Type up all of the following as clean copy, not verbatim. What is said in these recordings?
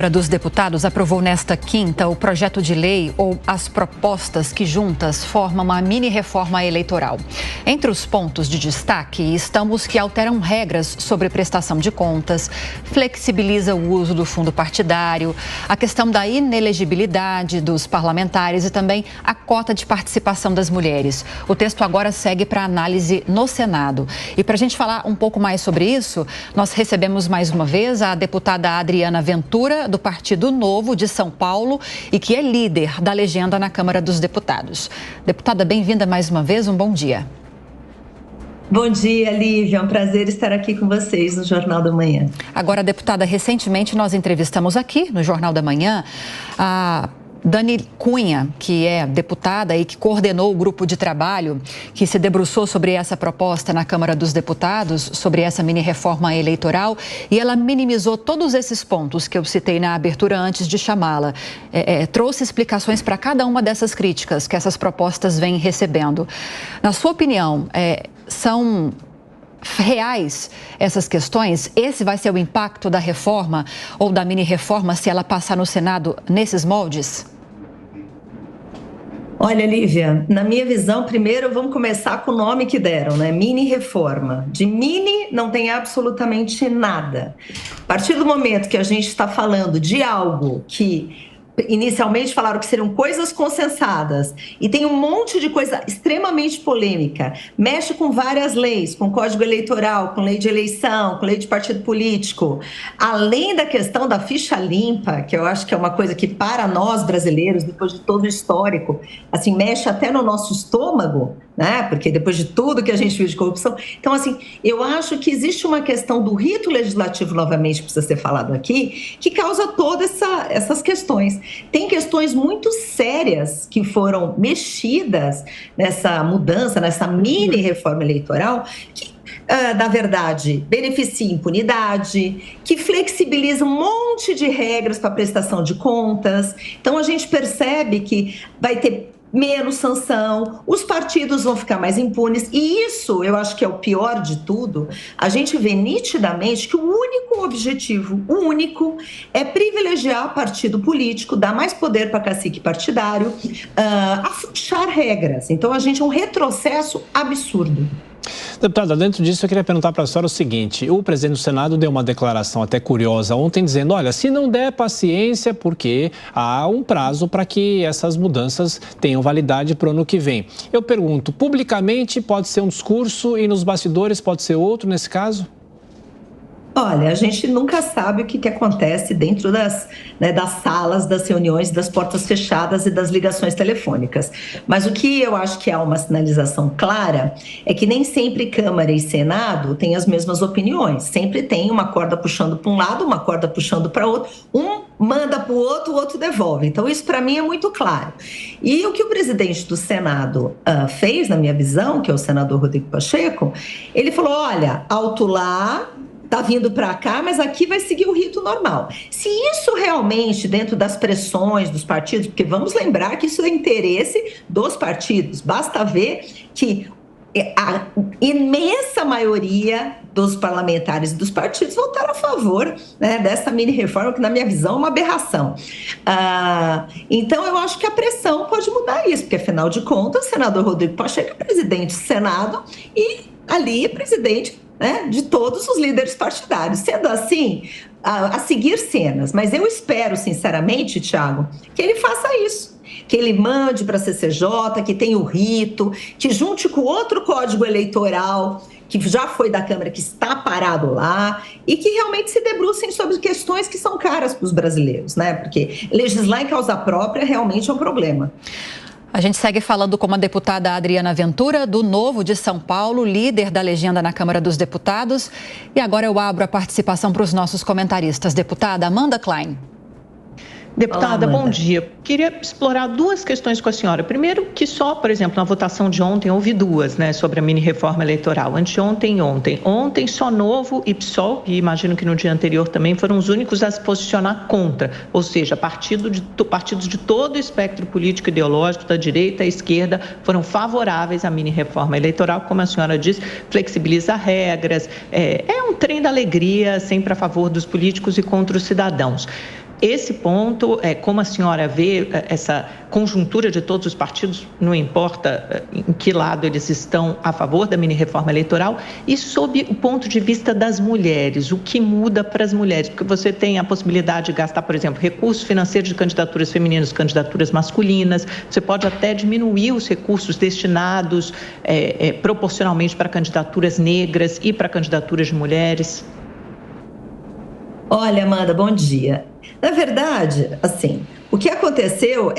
A Câmara dos Deputados aprovou nesta quinta o projeto de lei ou as propostas que juntas formam uma mini-reforma eleitoral. Entre os pontos de destaque estão os que alteram regras sobre prestação de contas, flexibiliza o uso do fundo partidário, a questão da inelegibilidade dos parlamentares e também a cota de participação das mulheres. O texto agora segue para análise no Senado. E para a gente falar um pouco mais sobre isso, nós recebemos mais uma vez a deputada Adriana Ventura, do Partido Novo de São Paulo e que é líder da legenda na Câmara dos Deputados. Deputada, bem-vinda mais uma vez, um bom dia. Bom dia, Lívia, é um prazer estar aqui com vocês no Jornal da Manhã. Agora, deputada, recentemente nós entrevistamos aqui no Jornal da Manhã a Dani Cunha, que é deputada e que coordenou o grupo de trabalho que se debruçou sobre essa proposta na Câmara dos Deputados, sobre essa mini-reforma eleitoral, e ela minimizou todos esses pontos que eu citei na abertura antes de chamá-la. Trouxe explicações para cada uma dessas críticas que essas propostas vêm recebendo. Na sua opinião, são reais essas questões? Esse vai ser o impacto da reforma ou da mini-reforma se ela passar no Senado nesses moldes? Olha, Lívia, na minha visão, primeiro vamos começar com o nome que deram, né? Mini-reforma. De mini não tem absolutamente nada. A partir do momento que a gente está falando de algo que inicialmente falaram que seriam coisas consensadas e tem um monte de coisa extremamente polêmica, mexe com várias leis, com código eleitoral, com lei de eleição, com lei de partido político, além da questão da ficha limpa, que eu acho que é uma coisa que para nós brasileiros, depois de todo o histórico, assim, mexe até no nosso estômago, né? Porque depois de tudo que a gente viu de corrupção, então assim, eu acho que existe uma questão do rito legislativo, novamente precisa ser falado aqui, que causa todas essas questões. Tem questões muito sérias que foram mexidas nessa mudança, nessa mini-reforma eleitoral, que, na verdade, beneficia impunidade, que flexibiliza um monte de regras para prestação de contas. Então, a gente percebe que vai ter menos sanção, os partidos vão ficar mais impunes, e isso eu acho que é o pior de tudo. A gente vê nitidamente que o único objetivo, é privilegiar partido político, dar mais poder para cacique partidário, afrouxar regras. Então a gente é um retrocesso absurdo. Deputada, dentro disso eu queria perguntar para a senhora o seguinte: o presidente do Senado deu uma declaração até curiosa ontem dizendo, olha, se não der paciência, porque há um prazo para que essas mudanças tenham validade para o ano que vem. Eu pergunto, publicamente pode ser um discurso e nos bastidores pode ser outro nesse caso? Olha, a gente nunca sabe o que acontece dentro das salas, das reuniões, das portas fechadas e das ligações telefônicas. Mas o que eu acho que há uma sinalização clara é que nem sempre Câmara e Senado têm as mesmas opiniões. Sempre tem uma corda puxando para um lado, uma corda puxando para outro. Um manda para o outro devolve. Então, isso para mim é muito claro. E o que o presidente do Senado fez, na minha visão, que é o senador Rodrigo Pacheco, ele falou, olha, alto lá, está vindo para cá, mas aqui vai seguir o rito normal. Se isso realmente, dentro das pressões dos partidos, porque vamos lembrar que isso é interesse dos partidos, basta ver que a imensa maioria dos parlamentares e dos partidos votaram a favor, né, dessa mini-reforma, que na minha visão é uma aberração. Então eu acho que a pressão pode mudar isso, porque afinal de contas o senador Rodrigo Pacheco é presidente do Senado e ali é presidente, né, de todos os líderes partidários. Sendo assim, a seguir cenas. Mas eu espero, sinceramente, Thiago, que ele faça isso. Que ele mande para a CCJ, que tenha o rito, que junte com outro código eleitoral, que já foi da Câmara, que está parado lá, e que realmente se debrucem sobre questões que são caras para os brasileiros, né? Porque legislar em causa própria realmente é um problema. A gente segue falando com a deputada Adriana Ventura, do Novo de São Paulo, líder da legenda na Câmara dos Deputados. E agora eu abro a participação para os nossos comentaristas. Deputada Amanda Klein. Deputada, bom dia. Queria explorar duas questões com a senhora. Primeiro, que só, por exemplo, na votação de ontem, houve duas, né, sobre a mini-reforma eleitoral. Anteontem e ontem. Ontem, só Novo e PSOL, e imagino que no dia anterior também, foram os únicos a se posicionar contra. Ou seja, partidos de todo o espectro político e ideológico, da direita à esquerda, foram favoráveis à mini-reforma eleitoral. Como a senhora disse, flexibiliza regras. É um trem da alegria, sempre a favor dos políticos e contra os cidadãos. esse ponto, como a senhora vê essa conjuntura de todos os partidos, não importa em que lado eles estão a favor da mini-reforma eleitoral, e sob o ponto de vista das mulheres, o que muda para as mulheres? Porque você tem a possibilidade de gastar, por exemplo, recursos financeiros de candidaturas femininas, candidaturas masculinas, você pode até diminuir os recursos destinados proporcionalmente para candidaturas negras e para candidaturas de mulheres. Olha, Amanda, bom dia. Na verdade, assim, o que aconteceu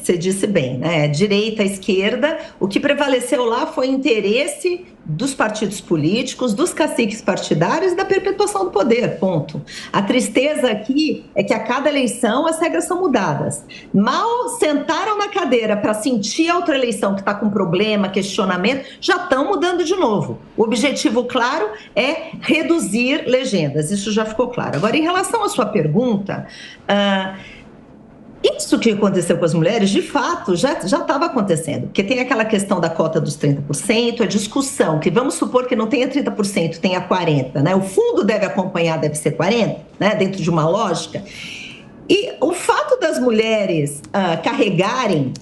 você disse bem, né? Direita, esquerda, o que prevaleceu lá foi o interesse dos partidos políticos, dos caciques partidários e da perpetuação do poder, ponto. A tristeza aqui é que a cada eleição as regras são mudadas. Mal sentaram na cadeira para sentir a outra eleição que está com problema, questionamento, já estão mudando de novo. O objetivo, claro, é reduzir legendas, isso já ficou claro. Agora, em relação à sua pergunta, isso que aconteceu com as mulheres, de fato, já estava acontecendo, porque tem aquela questão da cota dos 30%, a discussão, que vamos supor que não tenha 30%, tenha 40%, né? O fundo deve acompanhar, deve ser 40%, né? Dentro de uma lógica. E o fato das mulheres carregarem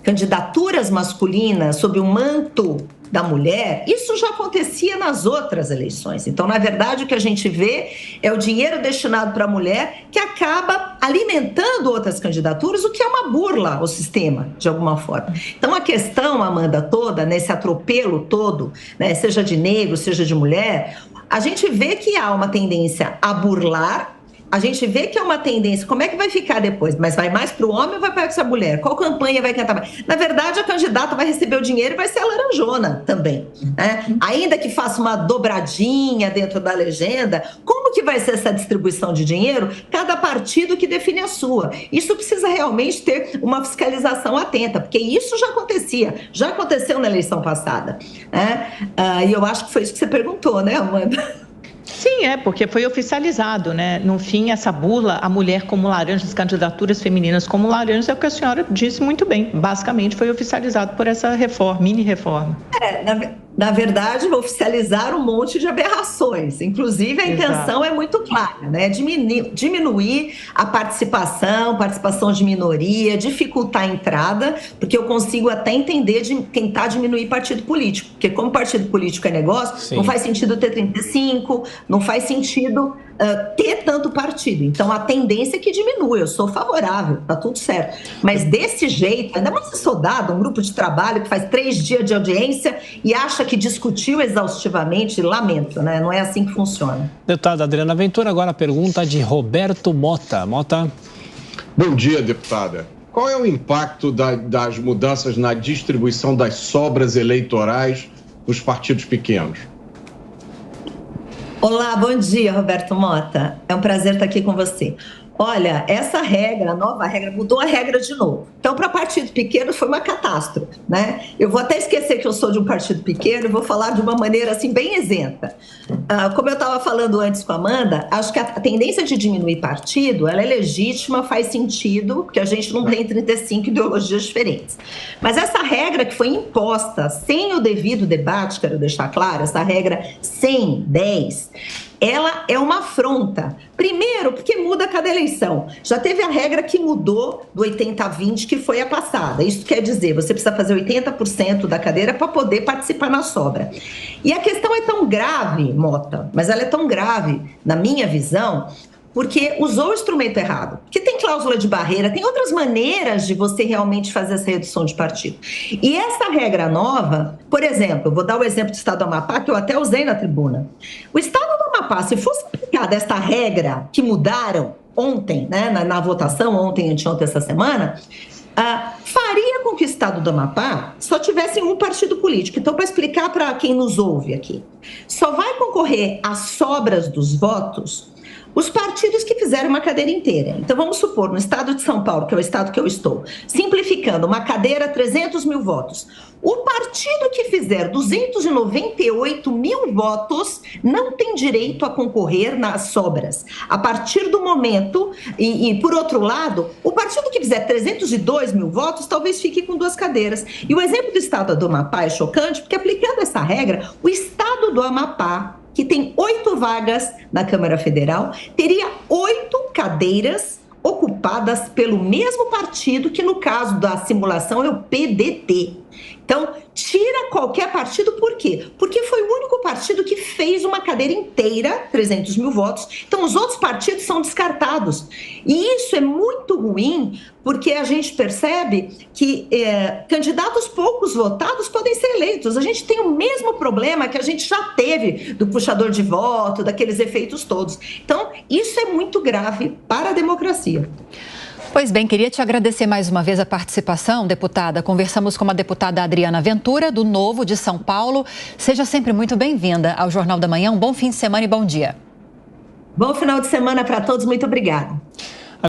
candidaturas masculinas sob o manto da mulher, isso já acontecia nas outras eleições. Então, na verdade, o que a gente vê é o dinheiro destinado para a mulher que acaba alimentando outras candidaturas, o que é uma burla ao sistema, de alguma forma. Então, a questão, Amanda, toda, nesse atropelo todo, né, seja de negro, seja de mulher, a gente vê que há uma tendência a burlar. A gente vê que é uma tendência, como é que vai ficar depois? Mas vai mais para o homem ou vai para essa mulher? Qual campanha vai cantar mais? Na verdade, a candidata vai receber o dinheiro e vai ser a laranjona também, né? Ainda que faça uma dobradinha dentro da legenda, como que vai ser essa distribuição de dinheiro? Cada partido que define a sua. Isso precisa realmente ter uma fiscalização atenta, porque isso já aconteceu na eleição passada, né? E eu acho que foi isso que você perguntou, né, Amanda? Sim, porque foi oficializado, né? No fim, essa bula, a mulher como laranja, as candidaturas femininas como laranjas, é o que a senhora disse muito bem. Basicamente, foi oficializado por essa reforma, mini-reforma. Na verdade, oficializar um monte de aberrações. Inclusive, a intenção é muito clara, né? Diminuir a participação de minoria, dificultar a entrada, porque eu consigo até entender de tentar diminuir partido político. Porque como partido político é negócio, sim, não faz sentido ter 35, não faz sentido ter tanto partido. Então, a tendência é que diminua. Eu sou favorável, tá tudo certo. Mas desse jeito, ainda mais se soldado, um grupo de trabalho que faz 3 dias de audiência e acha que discutiu exaustivamente, lamento, né? Não é assim que funciona. Deputada Adriana Ventura, agora a pergunta de Roberto Mota. Mota. Bom dia, deputada. Qual é o impacto das mudanças na distribuição das sobras eleitorais nos partidos pequenos? Olá, bom dia, Roberto Mota. É um prazer estar aqui com você. Olha, essa regra, a nova regra, mudou a regra de novo. Então, para partido pequeno, foi uma catástrofe, né? Eu vou até esquecer que eu sou de um partido pequeno e vou falar de uma maneira, assim, bem isenta. Como eu estava falando antes com a Amanda, acho que a tendência de diminuir partido, ela é legítima, faz sentido, porque a gente não tem 35 ideologias diferentes. Mas essa regra que foi imposta sem o devido debate, quero deixar claro, essa regra 100/10, ela é uma afronta. Primeiro, porque muda cada eleição. Já teve a regra que mudou do 80/20, que foi a passada. Isso quer dizer, você precisa fazer 80% da cadeira para poder participar na sobra. E a questão é tão grave, Mota, mas ela é tão grave, na minha visão, porque usou o instrumento errado. Porque tem cláusula de barreira, tem outras maneiras de você realmente fazer essa redução de partido. E essa regra nova, por exemplo, vou dar o exemplo do estado do Amapá, que eu até usei na tribuna. O estado do Amapá, se fosse aplicada esta regra que mudaram ontem, né, na votação, ontem, anteontem, essa semana, faria com que o estado do Amapá só tivesse um partido político. Então, para explicar para quem nos ouve aqui, só vai concorrer às sobras dos votos os partidos que fizeram uma cadeira inteira. Então, vamos supor, no estado de São Paulo, que é o estado que eu estou, simplificando, uma cadeira, 300 mil votos. O partido que fizer 298 mil votos não tem direito a concorrer nas sobras. A partir do momento, e por outro lado, o partido que fizer 302 mil votos talvez fique com 2 cadeiras. E o exemplo do estado do Amapá é chocante, porque aplicando essa regra, o estado do Amapá, que tem 8 vagas na Câmara Federal, teria 8 cadeiras ocupadas pelo mesmo partido que, no caso da simulação, é o PDT. Então, tira qualquer partido, por quê? Porque foi o único partido que fez uma cadeira inteira, 300 mil votos, então os outros partidos são descartados. E isso é muito ruim, porque a gente percebe que candidatos poucos votados podem ser eleitos. A gente tem o mesmo problema que a gente já teve do puxador de voto, daqueles efeitos todos. Então, isso é muito grave para a democracia. Pois bem, queria te agradecer mais uma vez a participação, deputada. Conversamos com a deputada Adriana Ventura, do Novo de São Paulo. Seja sempre muito bem-vinda ao Jornal da Manhã. Um bom fim de semana e bom dia. Bom final de semana para todos. Muito obrigada.